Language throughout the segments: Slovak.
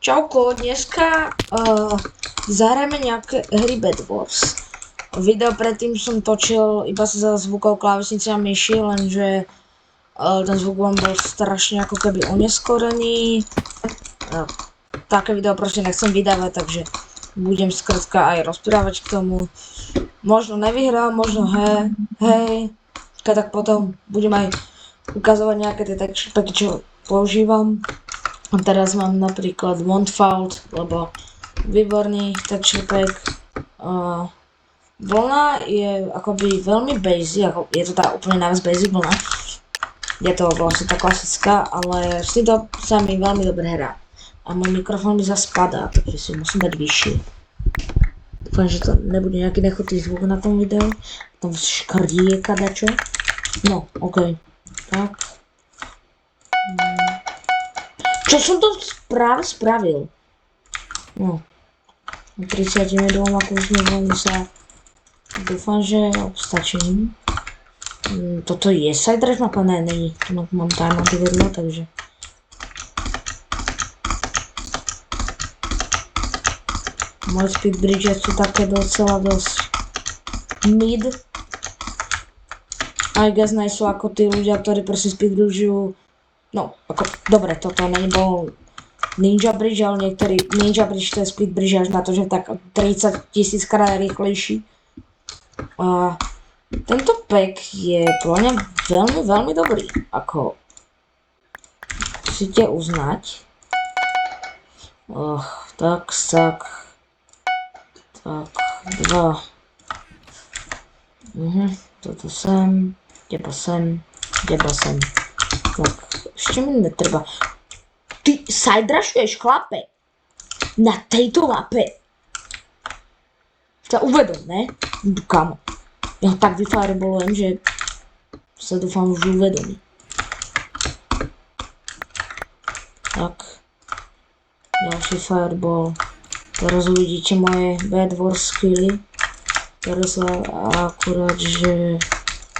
Čauko, dneska zahrajeme nejaké hry Bed Wars. Video predtým som točil iba za zvukov klávesnice a myši, lenže ten zvuk vám bol strašne ako keby oneskorený. Také video proste nechcem vydávať, takže budem skrátka aj rozprávať k tomu. Možno nevyhrám, možno hej, tak potom budem aj ukazovať nejaké tie texture packy, čo používam. A teraz mám napríklad Montfault, lebo výborný texture pack. Vlna je akoby veľmi basic, je to tá úplne najviac basic vlna. Je to vlastne tá klasická, ale s týmto sa mi veľmi dobre hrá. A môj mikrofón mi zase padá, takže si musím dať vyšší. Dúfam, že to nebude nejaký nechutný zvuk na tom videu. Tam škrdí kadačo. No, okej. Tak. Čo som to práve spravil? No. 32 kusmi veľmi sa... Dúfam, že obstačím. Toto je side drive mapa? Ne, není. Mám tam vedľa, takže... Moje speed bridge sú také docela dosť... mid. I guess nie sú ako tí ľudia, ktorí proste speed bridgeujú. No, ako, dobre, toto nebol Ninja Bridge, ale niektorý Ninja Bridge to je speed bridge až na to, že tak 30 000 krát rýchlejší. A tento pack je podľa mňa veľmi, veľmi dobrý. Ako musíte uznať. Tak, dva. Toto sem, teba sem. Tak, ešte mi netreba. Ty siderushuješ, chlape, na tejto mape. Sa uvedom, ne? Kamo. Ja ho tak vyfirebolujem, že sa dúfam už uvedomí. Tak. Ďalší fireball. Teraz uvidíte moje Bed Wars skilly, ktoré sa akurát, že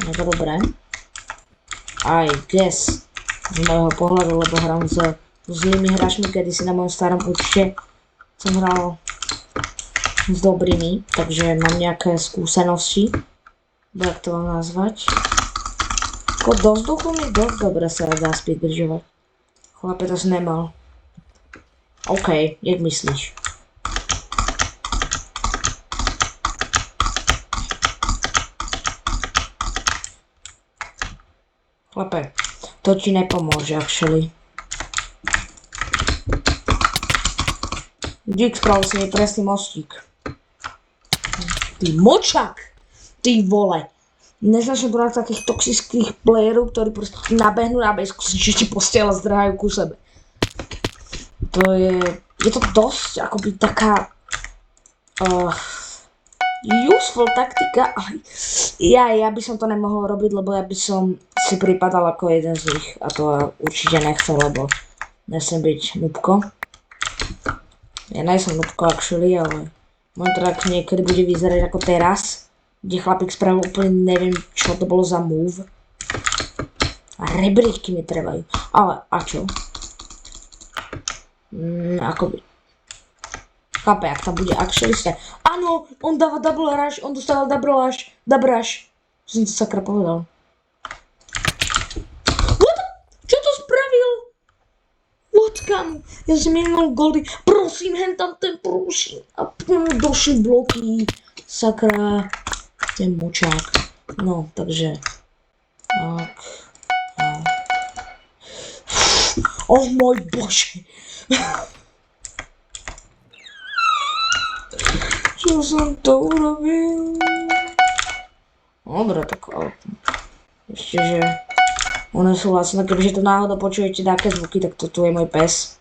je to dobré. I guess z môjho pohľadu, lebo hrám s zlými hráčmi, kedysi na mojom starom účte som hral s dobrými, takže mám nejaké skúsenosti, jak to mám nazvať. Ako do vzduchu mi dosť dobre sa dá speedbridgeovať. Chlape, to si nemal. OK, jak myslíš? Chlape, to ti nepomôže, actually. Dík, spravil si mi presný mostík. Ty močak! Ty vole! Neznačne tu na takých toxických playerov, ktorí proste nabehnú na bejsku, že ti postiela zdrhajú ku sebe. To je to dosť akoby taká useful taktika, ale ja by som to nemohol robiť, lebo ja by som si pripadal ako jeden z nich a to určite nechcem, lebo nechcem byť nubko. Ja nejsem nubko actually, ale môj track niekedy bude vyzerať ako teraz, kde chlapík spravil úplne neviem čo to bolo za move. A rebríčky mi trebajú, ale a čo? Akoby. Chápe, ak tam bude actually stať. Áno, on dáva double rush, on dostával double rush. Som to sakra povedal. Čo to spravil? What, kam? Ja som minul goldy. Prosím, hentam ten prosím. A došli bloky. Sakra. Ten močák. No, takže. Tak. Oh môj bože. Čo som to urobil? Dobre, tak ešte, že nesúhlasím, kebyže to náhodou počujete také zvuky, tak toto je môj pes.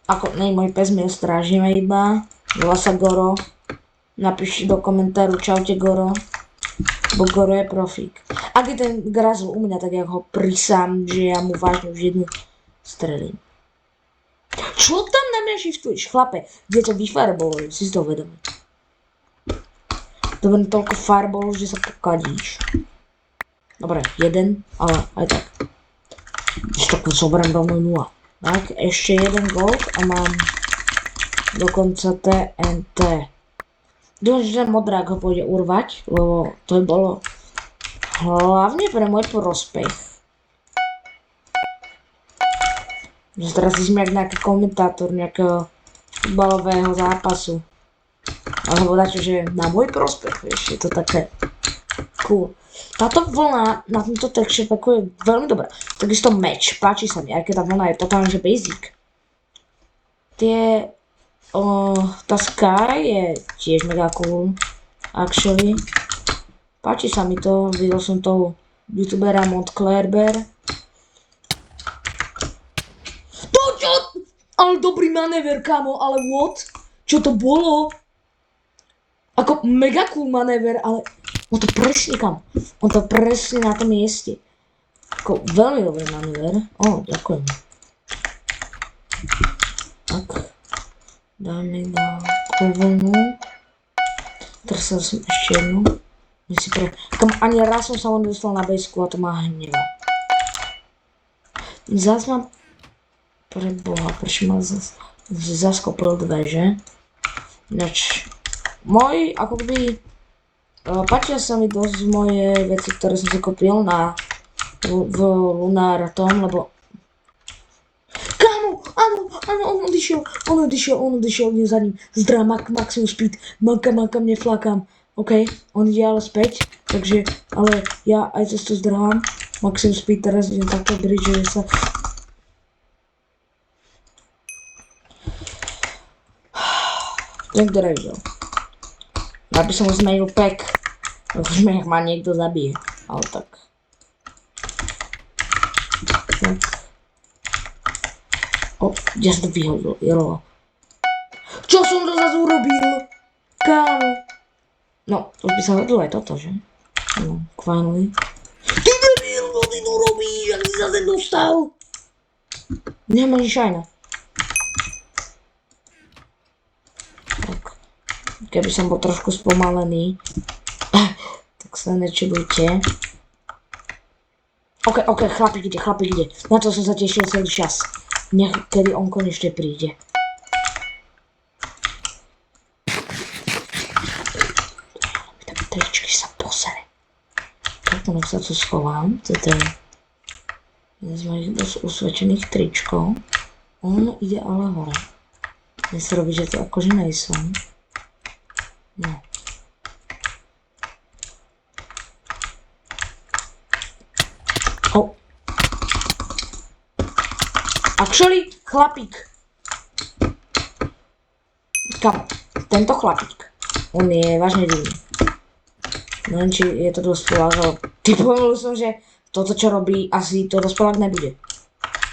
Ako nie môj pes, my ho strážime iba. Volá sa Goro. Napíšte do komentáru čaute Goro. Bo Goro je profík. Ak je ten grazl u mňa, tak ja ho prisám, že ja mu vážne už jednu strelím. Čo tam na mňa shiftuješ, chlape? Kde to vyfireballujú, si to vedomý. To bude toľko fireballov, že sa pokadíš. Dobre, jeden, ale aj tak. Ešte takú zoberiem rovno 0. Tak, ešte jeden gold a mám dokonca TNT. Dôležité, že modrák ho pôjde urvať, lebo to by bolo hlavne pre môj prospech. Že teraz sme jak nejaký komentátor nejakého futbalového zápasu. Alebo dačo, že na môj prospech, vieš, je to také cool. Táto vlna na tomto texture packu je veľmi dobrá. Takisto meč, páči sa mi, aj keď tá vlna je totálne že basic. Tá Sky je tiež mega cool, actually. Páči sa mi to, videl som toho youtubera Montclairbear. To čo? Ale dobrý manéver, kamo, ale what? Čo to bolo? Ako mega cool manéver, ale on to presne kam. On to presne na tom mieste. Ako veľmi dobrý manéver. Ďakujem. Tak. Dáme na vlnu. Teraz som ešte jednu. Ani raz som sa len dostal na bejsku a to má hneva. Zas mám pre Boha, prečo ma zaskopil dve, že? Ináč, ako by páčia sa mi dosť moje veci, ktoré som si kúpil v Lunar tom, lebo kámo, áno, on odišiel, nie za ním, zdrá maximum speed, makam, neflakám, ok, on ide ale späť, takže, ale ja aj cez to zdrhám, maximum speed, teraz idem takto bridge, že sa niekto revidel. Ja by som zmenil pack, už ma niekto zabije, ale tak. Ja som to vyhodil, jelo. Čo som to zase urobil? Kámo. No, už by sa hodilo aj toto, že? No, finally. Ty debil, čo ty tu robíš, ak si zase dostal? Nemá nič šajna. Keby som bol trošku spomalený, tak sa nečudujte. Ok, chlapík ide. Na to som sa tešil celý čas. Kedy on konečne príde. Tak tričky sa posere. Takto nech sa tu schovám. Toto je jeden z mojich dosť usvedčených tričkov. On ide ale hore. Dnes sa robí, že to akože nejsem. No. Actually, chlapík. Kamo, tento chlapík. On je vážne divný. Neviem, či je to dospelák, ale typoval som, že toto, čo robí, asi to dospelák nebude.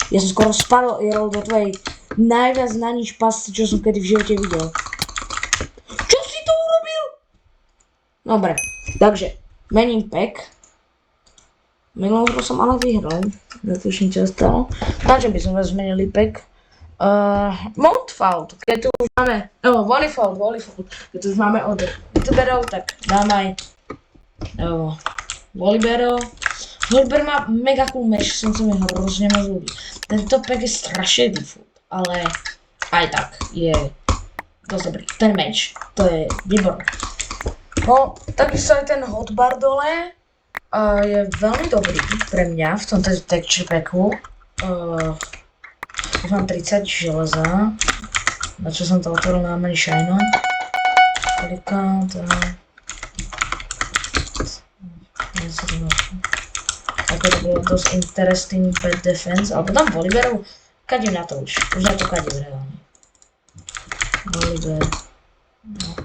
Ja som skoro spadol, Jero, do tvojej najviac na nič pasce, čo som kedy v živote videl. Dobre, takže mením pack. Minulú hru som ale vyhral, netuším čo stalo. Takže by sme zmenili pack. Montfault, keď tu už máme, Volifold, keď tu už máme od youtuberov, tak dáme aj Voliberov. Voliber má mega cool meč, som sa mi hrozne moc ľúbi. Tento pack je strašne default, ale aj tak je dosť dobrý. Ten meč, to je výborný. No, takisto aj ten hotbar dole je veľmi dobrý pre mňa v tomto texture packu. Už mám 30 železa, na čo som to otvoril na Many Shine. Klikám to. Ako to bolo dosť interesting bad defense, alebo tam Voliberov, kadím na to už na to kadím reálne. Voliber. No.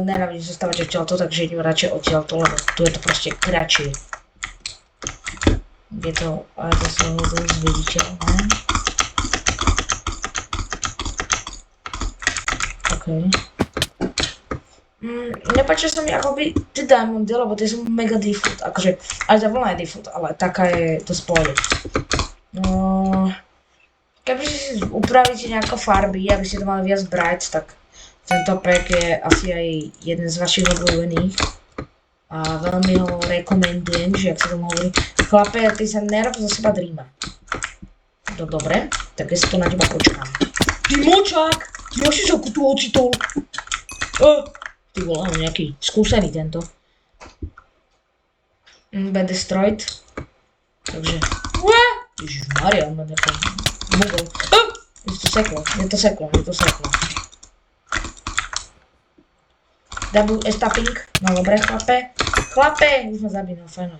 Nenávidím zostávať odtiaľto, takže idem radšej odtiaľto, lebo tu je to proste kratšie. Je to, ale to sa dosť viditeľné. OK. Nepáčia sa mi akoby tie diamondy, lebo tie sú mega default, akože aj tá vlna je default, ale taká je to spôsob. No, kebyže si upravíte nejaké farby, aby ste to mali viac bright, tak tento pack je asi aj jeden z vašich obľúbených a veľmi ho rekomendujem, že jak sa tomu hovorí, chlape, ty sa nerob zo seba dreama. No dobre, tak ja si to na teba počkám. Ty močák! Ja si sa tu ocitol. Ty vole, on nejaký skúsený tento. Bad destroyed. Takže... Ježišmaria, on má nejaká... Bugol. Je to seklo. Double estapping. No dobre, chlape. Už ma zabí, no fajn.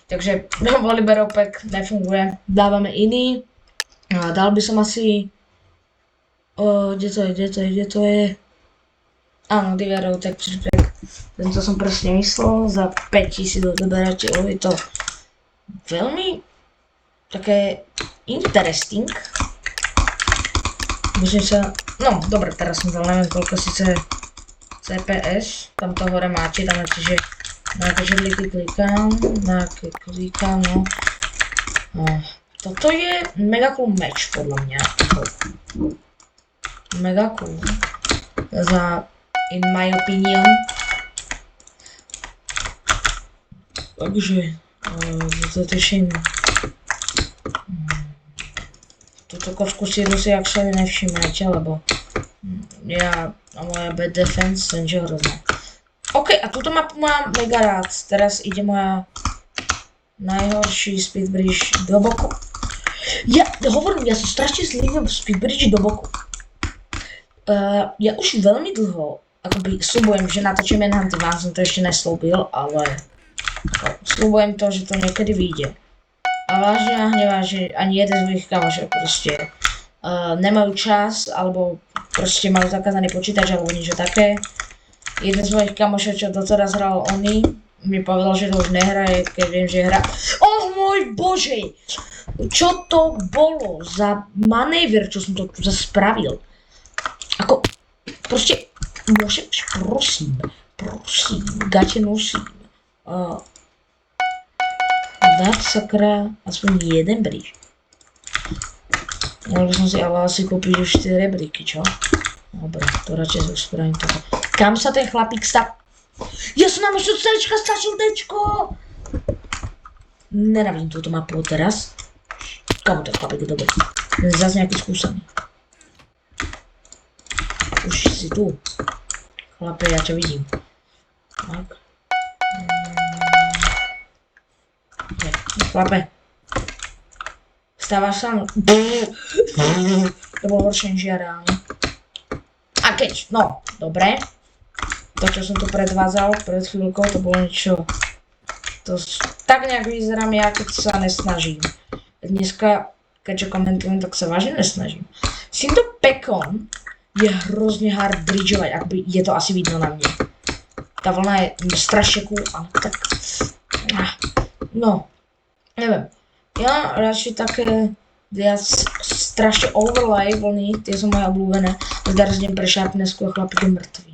Takže Volibear pack nefunguje. Dávame iný. Dal by som asi... Kde to je? Áno, Divero tak pack. Tento som presne myslel. Za 5000 odoberateľov je to veľmi také interesting. Musím sa... No, dobre, teraz som dal neviem koľko síce CPS. Tam to hore máte, tam máte, že na aké židliky klikám, no. Toto je mega cool match, podľa mňa. Mega cool. In my opinion. Takže, to teším. Túto košku si actually nevšimnete, lebo ja a moja bad defense, takže hrozné. OK, a túto mapu mám mega rád. Teraz ide moja najhorší speedbridge do boku. Ja sa strašne zlívam v speedbridge do boku. Ja už veľmi dlho akoby sľubujem, že natočím Enhanty, vám som to ešte neslúbil, ale sľubujem to, že to niekedy vyjde. A vážne a hnevážne ani jeden z mojich kamošov proste nemajú čas, alebo proste majú zakázaný počítač, alebo niečo také. Jeden z mojich kamošov, čo doteraz hral Oni, mi povedal, že to už nehraje, keď viem, že hra... môj bože! Čo to bolo za manéver, čo som to tu spravil? Ako, proste, môžem, prosím, gate nosím. Dať sakra aspoň jeden bridge. Mohol by som si ale asi kúpiť už 4 rebríky, čo? Dobre, to radšej spravím toto. Kam sa ten chlapík Ja som nám ešte Cčka stačil Dčko! Nenávidím túto mapu teraz. Kamo ten chlapík je dobrý. Zas nejaký skúsený. Už si tu. Chlape, ja ťa vidím. Tak. Chlape. Stávaš sa? To bolo horšie než ja reálne. A keď, no, dobre. To, čo som tu predvádzal pred chvíľkou, to bolo niečo... To tak nejak vyzerám ja, keď sa nesnažím. Dneska, keďže komentujem, tak sa vážne nesnažím. S týmto pekom je hrozne hard bridgeovať, akoby je to asi vidno na mne. Tá vlna je strašne cool, ale tak... No, neviem. Ja radšej také viac strašne overlay vlny, tie sú moje obľúbené. Zdarznem pre Sharpnessku a chlapík je mŕtvý.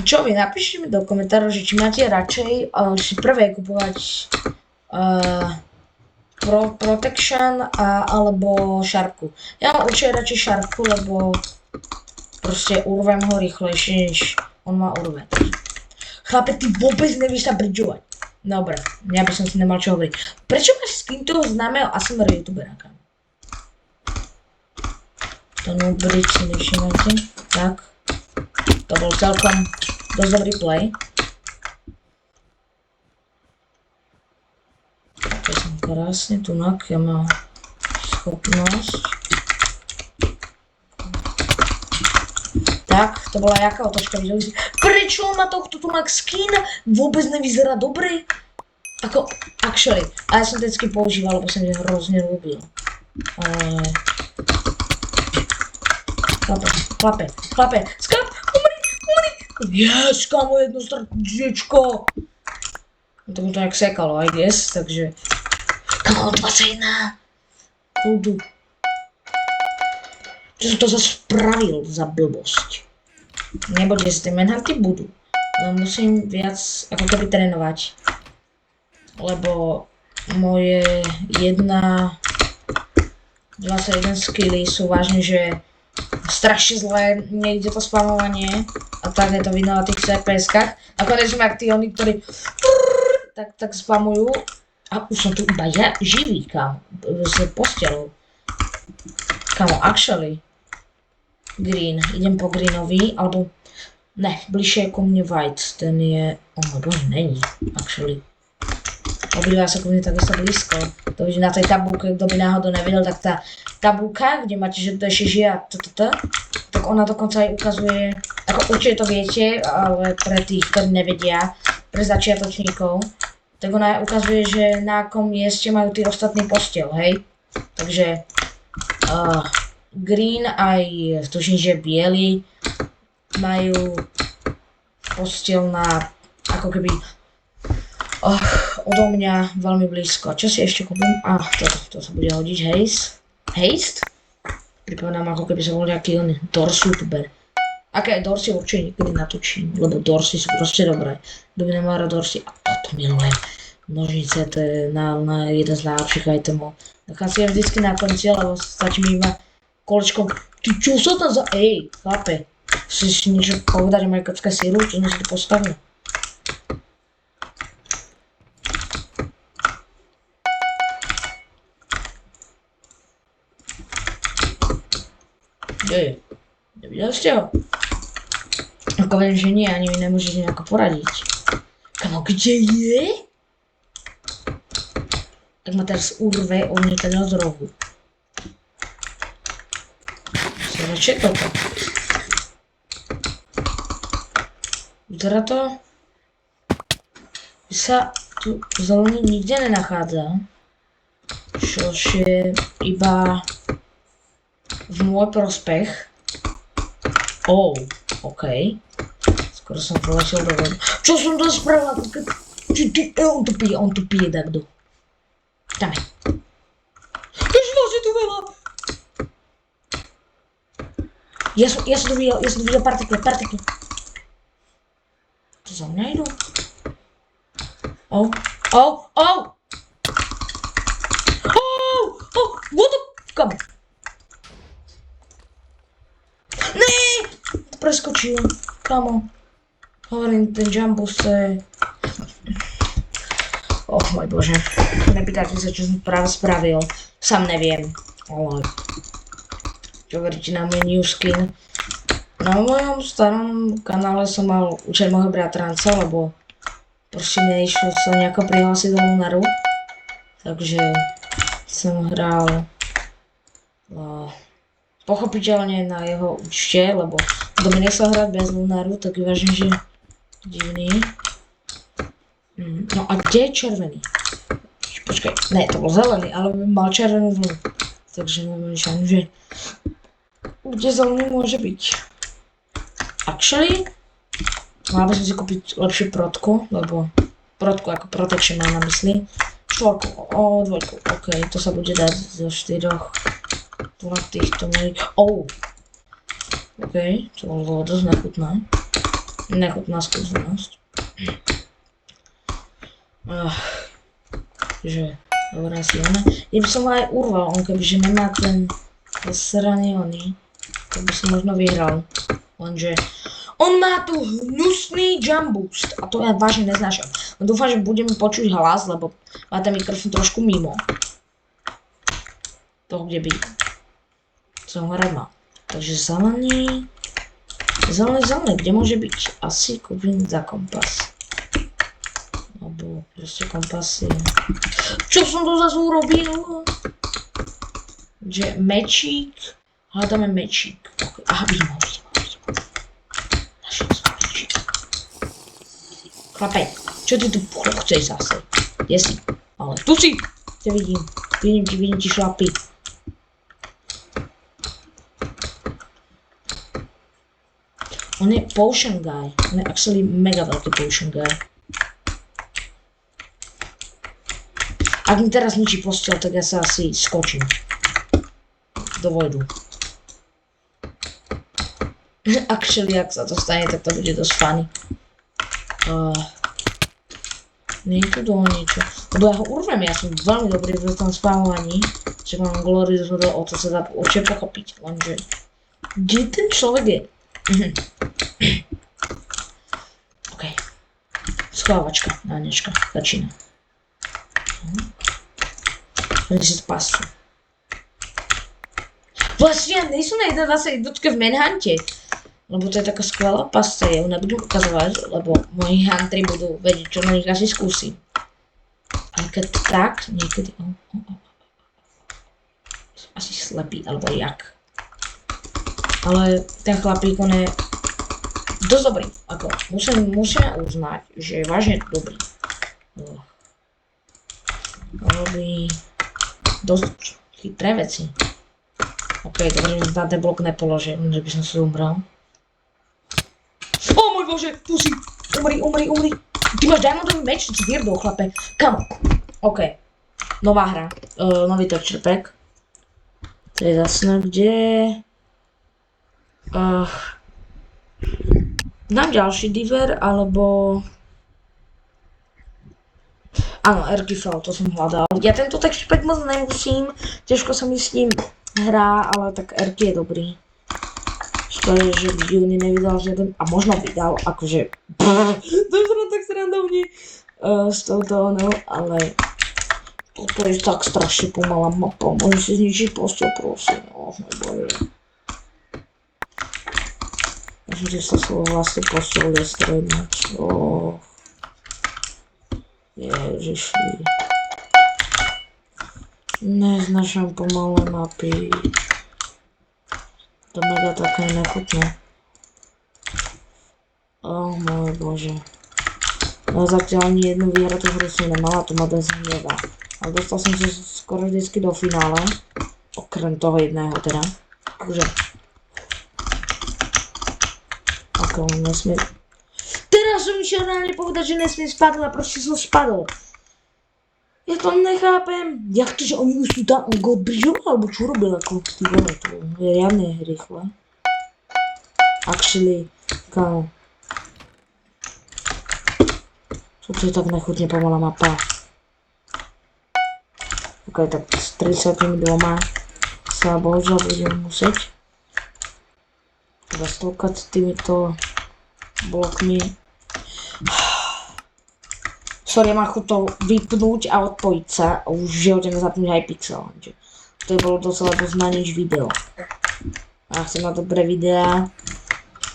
Čo vy, napíšte mi do komentárov, že či máte radšej si prvé kupovať Protection alebo Sharpku. Ja mám určite radšej Sharpku, lebo proste urvem ho rýchlejšie, než on ma urve. Chlape, ty vôbec nevíš sa bridžovať. Dobre, ja by som si nemal čo hovoriť. Prečo máš skin toho známeho ASMR youtubera? To no bridge si nevšimajte. Tak. To bol celkom dosť dobrý play. To som krásne, tunak, ja mám schopnosť. Tak, to bola jaká otočka, videli si. Prečo ma tohto tunak skin vôbec nevyzerá dobre? Ako, actually, a ja som vždycky používal, lebo som mi hrozne ľúbil. Chlape, skap, umri! Yes, kamo, jedno srdíčko. To mu to nejak sekalo, I guess, takže... Kamo, 21! Kľudu. Čo som to zase spravil za blbosť? Nebudete si tie Manhunty budú. Ale musím viac ako keby trénovať. Lebo moje 1.21 skilly sú vážne, že strašne zlé, nejde to spamovanie a tak je to vidno na tých CPS-kách. Nakoniec sme ak tí oni, ktorí tak spamujú a už som tu iba ja živý, kam. s postelou. Kamo, actually. Green. Idem po greenovi, alebo... Ne, bližšie ku mne white. Ten je... Oh my bože, není. Actually. Obidva sa ku mne takisto blízko. To vidím na tej tabulke, kto by náhodou nevedel, tak tá tabulka, kde máte, že to ešte žije a tak ona dokonca aj ukazuje, ako určite to viete, ale pre tých, ktorí nevedia, pre začiatočníkov, tak ona ukazuje, že na akom mieste majú tí ostatní posteľ, hej? Takže green aj, tuším, že biely majú posteľ na, ako keby, odo mňa veľmi blízko. Čo si ešte kúpim? To sa bude hodiť, haste? Pripomínam, ako keby sa bol nejaký Dorsey youtuber. Aké Dorsey určite nikdy natočím, lebo Dorsey sú proste dobré. Kto by nemal rád Dorsey, a toto milujem. Nožnice, to je jeden z najlepších itemov. Nechám si je vždycky na konci, lebo stačí mi iba kolečkom. Ty čo sa tam za... Ej, chlape. Chceš si niečo povedať o majkovské síru, čo sme si tu postavili? Ej, nevideli ste ho? Ako viem, že nie, ani mi nemôžete nejako poradiť. Kamo, kde je? Tak ma teraz urve odniekaď od rohu. Si radšej toto. Vyzerá to, že sa tu zelený nikde nenachádza. Čož je iba v môj prospech. OK. Skoro som poletel do vodu. Čo som to spravila? On tu pije takto. Dáme. Ježiš, si tu veľa. Ja som tu videl partikle. To za mňa idú. What the... Come. Preskočil, kamo. Hovorím, ten jump boost je... Môj bože. Nepýtajte sa, čo som práve spravil. Sám neviem. Ale... Čo veríte na môj new skin? Na mojom starom kanále som mal učiť môjho bratranca, lebo proste mi neišlo sa nejako prihlásiť do Lunaru. Takže som hral... pochopiteľne na jeho účte, lebo kto mi nechcel hrať bez Lunaru, tak uvažím, že divný. No a kde je červený? Počkaj, ne, to bol zelený, ale mal červenú vlnu. Takže neviem, že... Kde zelený môže byť? Actually, mal by som si kúpiť lepšiu protku, lebo protku ako protection mám na mysli. Dvojku, OK, to sa bude dať zo 4. Tu na týchto mojich... OK, to bolo dosť nechutné. Nechutná skúsenosť. Že, dobré si ona. Ja by som aj urval, on kebyže nemá ten zasraný oný, tak by som možno vyhral. Lenže on má tu hnusný jump boost a to ja vážne neznášam. Dúfam, že budeme počuť hlas, lebo má ten mikrofón trošku mimo toho, kde by som ho rád mal. Takže zelený, kde môže byť? Asi kúpim za kompas. Alebo proste kompasy. Čo som to zase urobil? Že mečík, hľadáme mečík. Aha, vidím ho. Našiel som mečík. Chlapej, čo ty tu chceš zase? Kde si? Ale tu si! Te vidím ti šlapy. On je potion guy. On je actually mega veľký potion guy. Ak mi teraz ničí posteľ, tak ja sa asi skočím. Do vodu. Actually, ak sa to stane, tak to bude dosť funny. Nie je tu dole niečo. Lebo ja ho urvem, ja som veľmi dobrý v tom spávovaní. Že mám glory, o to sa dá určite pochopiť. Lenže... Kde ten človek je? OK. Schovávačka, Anečka, začína. Oni si to pasú. Vlastne nejsou na 21 v Manhunte. Lebo to je taká skvelá pasca, ja ju nebudem ukazovať, lebo moji huntry budú vedieť, čo na nich asi skúsim. Ale keď tak, niekedy... Som asi slepý, alebo jak. Ale ten chlapík, on je dosť dobrý. Ako, musíme uznať, že je vážne dobrý. Robí dosť chytré veci. Ok, dobre, že na ten blok nepoložím, že by som si umrel. O môj bože, tu si, umri. Ty máš diamondový meč, čo vierdol, chlape. Kamo. Ok. Nová hra. Nový texture pack. To je zase kde... Dám ďalší diver, alebo... Áno, Ergifel, to som hľadal. Ja tento texture pack moc nemusím, ťažko sa mi s ním hrá, ale tak Erky je dobrý. Škoda, že Juni nevydal žiaden, a možno vydal, akože... To je tak srandovne z touto onou, ale... Toto je tak strašne pomalá mapa, môžeš si zničiť postel, prosím, oh môj bože. Môžete sa svoj vlastný postel destrojnúť, Ježiši. Neznašam pomalé mapy. To mega také nechutné. Oh môj bože. No zatiaľ ani jednu vyhratú hru som nemala, to ma dosť hnevá. Ale dostal som sa skoro vždycky do finále. Okrem toho jedného teda. Takže. Ako nesmie... Teraz som išiel reálne povedať, že nesmie spadnúť a proste som spadol. Ja to nechápem. Jak to, že oni už sú tam godbridžovali, alebo čo robil ako ty vole, to je riadne rýchle. Actually, kámo. Toto je tak nechutne pomalá mapa. Ok, tak s 32 sa bohužiaľ budem musieť zastolkať s týmito blokmi. Sorry, mám chuť to vypnúť a odpojiť sa a už v živote nezapnúť Hypixel. To je bolo docela dosť na nič video. A chcem na dobré videá.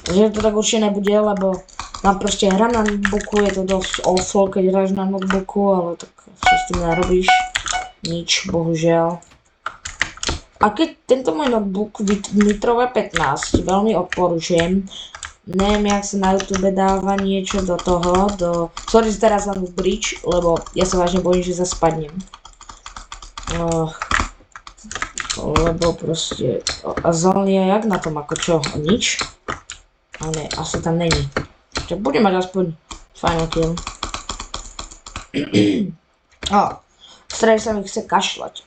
Že to tak určite nebude, lebo mám proste hra na notebooku, je to dosť awful, keď hráš na notebooku, ale tak čo s tým narobíš? Nič, bohužiaľ. A keď tento môj notebook Nitrové 15 veľmi odporúčujem. Neviem, jak sa na YouTube dáva niečo do toho, Sorry, že teraz mám bridge, lebo ja sa vážne bojím, že zaspadnem. Lebo proste... A zelený je jak na tom, ako čo? Nič? A ne, asi tam není. Čo, budem mať aspoň final kill. Strane sa mi chce kašľať.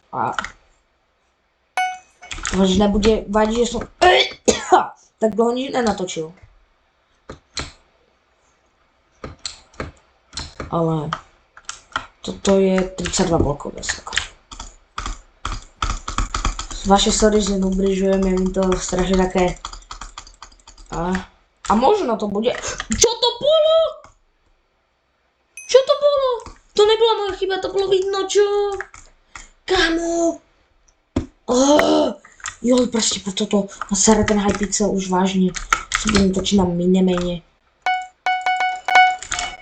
Že nebude vadiť, že som... Tak dlho nič nenatočil. Ale toto je 32 blokové sakra. Vaše sorry, že ubližujem, je mi to strašne také... A možno to bude... Čo to bolo? Čo to bolo? To nebola moja chyba, to bolo vidno, čo? Kamo? Joj, proste po toto nasere ten Hypixel už vážne. Si budem točiť na minemene.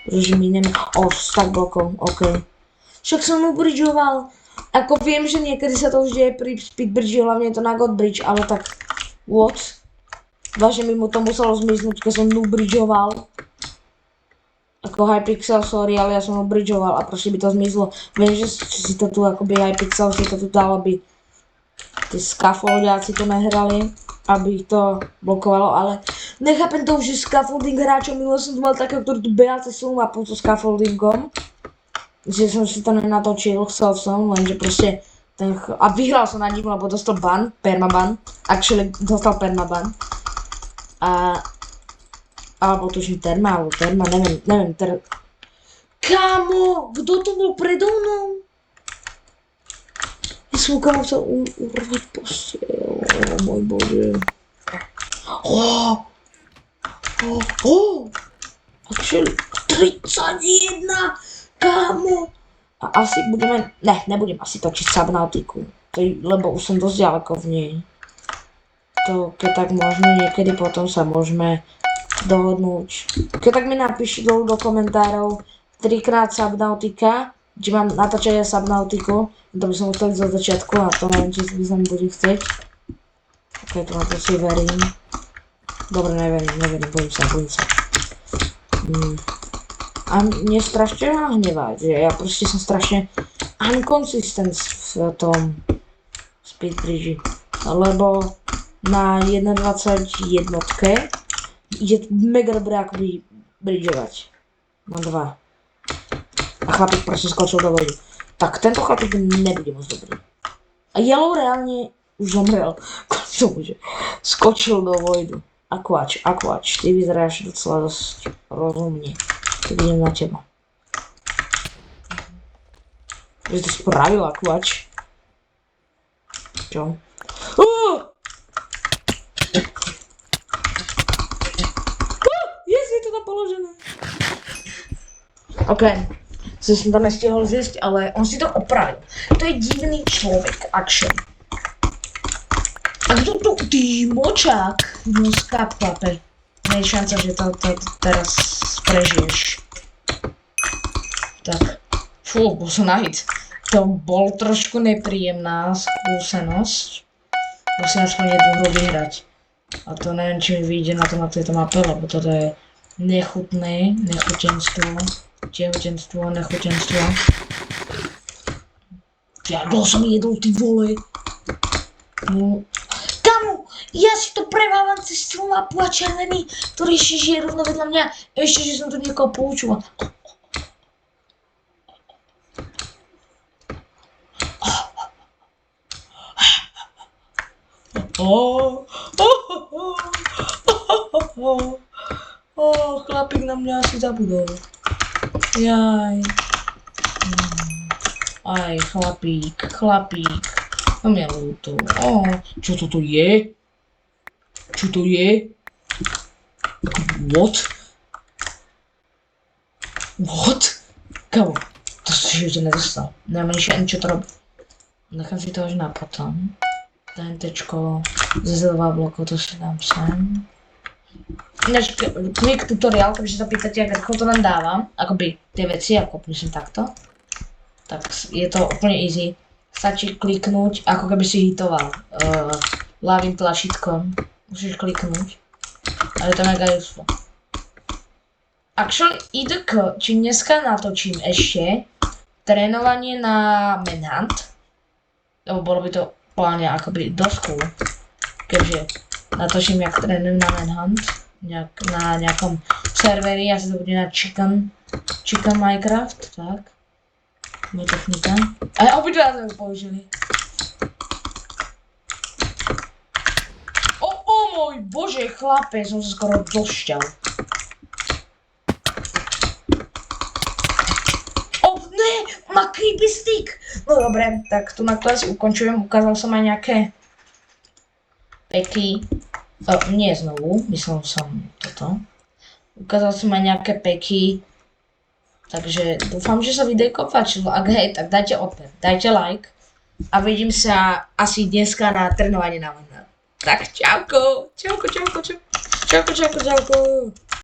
Pretože stack blokov, ok. Však som ubridžoval. Ako viem, že niekedy sa to už deje pri speedbridge, hlavne je to na godbridge, ale tak... What? Vážne mi mu to muselo zmiznúť, keď som ubridžoval. Ako Hypixel, sorry, ale ja som ubridžoval a proste by to zmizlo. Viem, že si to tu akoby Hypixel si to tu dal, aby... Tí scaffoldiaci to nehrali, aby ich to blokovalo, ale nechápem to už, že scaffolding hráčov, minule som tu mal takého, ktorý tu behal cez celú mapu so scaffoldingom, že som si to nenatočil, chcel som, lenže proste ten a vyhral som na ním, lebo dostal ban, permaban, actually dostal permaban, alebo tuším terma, neviem, Kámo, kto to bol predo mnou? Ja som kámo chcel urvať postiel, môj bože. Actually, 31, kámo. A asi budeme, ne, nebudem asi točiť Subnautiku, lebo už som dosť ďaleko v nej. To keď tak možno niekedy potom sa môžeme dohodnúť. Keď tak mi napíši dolu do komentárov 3x Subnautica, či mám natáčať aj Subnautiku, to by som musel ísť zo začiatku a to neviem, či by sa mi bude chcieť. Ok, to na to si verím. Dobre, neverím, bojím sa. A mne strašne nahnevá, že ja proste som strašne inconsistent v tom Speed Bridge, lebo na 1.21 ide mega dobré akoby bridžovať. Na 2. A chlapík proste skočil do vody. Tak tento chlapík nebude moc dobrý. A Yellow reálne už zomrel. Že skočil do vojdu. Aquač, ty vyzeráš docela dosť rozumne. Keď idem na teba. Že to spravil Aquač. Čo? Je to tam položené. OK. Som to nestihol zjesť, ale on si to opravil. To je divný človek, action. A kto tu? Ty močák. Dneska chlape. Nie je šanca, že to teraz prežiješ. Tak. Fú, bol som nahit. To bol trošku nepríjemná skúsenosť. Musím aspoň jednu hru vyhrať. A to neviem, či mi vyjde na tejto mape, lebo toto je nechutné, tehotenstvo. Ja dlho som jedol, ty vole. No. Kamu, ja si to premávam cez celú mapu a červený, ktorý ešte žije rovno vedľa mňa. Ešte, že som tu niekoho poučula. Chlapík na mňa asi zabudol. Jaj. Aj, chlapík. To mi je ľúto. Čo toto je? What? Kamo, to si živote nedostal. Neviem ani čo to robí. Nechám si to až na potom. TNTčko z 2 blokov, to si dám sem. Ináč, quick tutorial, keďže sa pýtate, ako rýchlo to nám dávam, akoby tie veci, ako myslím takto, tak je to úplne easy. Stačí kliknúť, ako keby si hitoval ľavým tlačítkom. Musíš kliknúť. A je to mega useful. Actually, IDK, či dneska natočím ešte trénovanie na Manhunt, lebo bolo by to pláne akoby dosť cool, keďže natočím, jak trénujem na Manhunt, na nejakom serveri, asi to bude na Chicken Minecraft, tak. Moja technika. A obidva sme ju použili. O môj bože, chlape, som sa skoro došťal. Má creepy stick! No dobre, tak tu na to asi ukončujem. Ukázal som aj nejaké peky. Nie znovu, myslel som toto. Ukázal som aj nejaké peky. Takže dúfam, že sa videjko páčilo. Ak hej, tak dajte odber, dajte like. A vidím sa asi dneska na trénovanie na Manhunt. Tak čauko.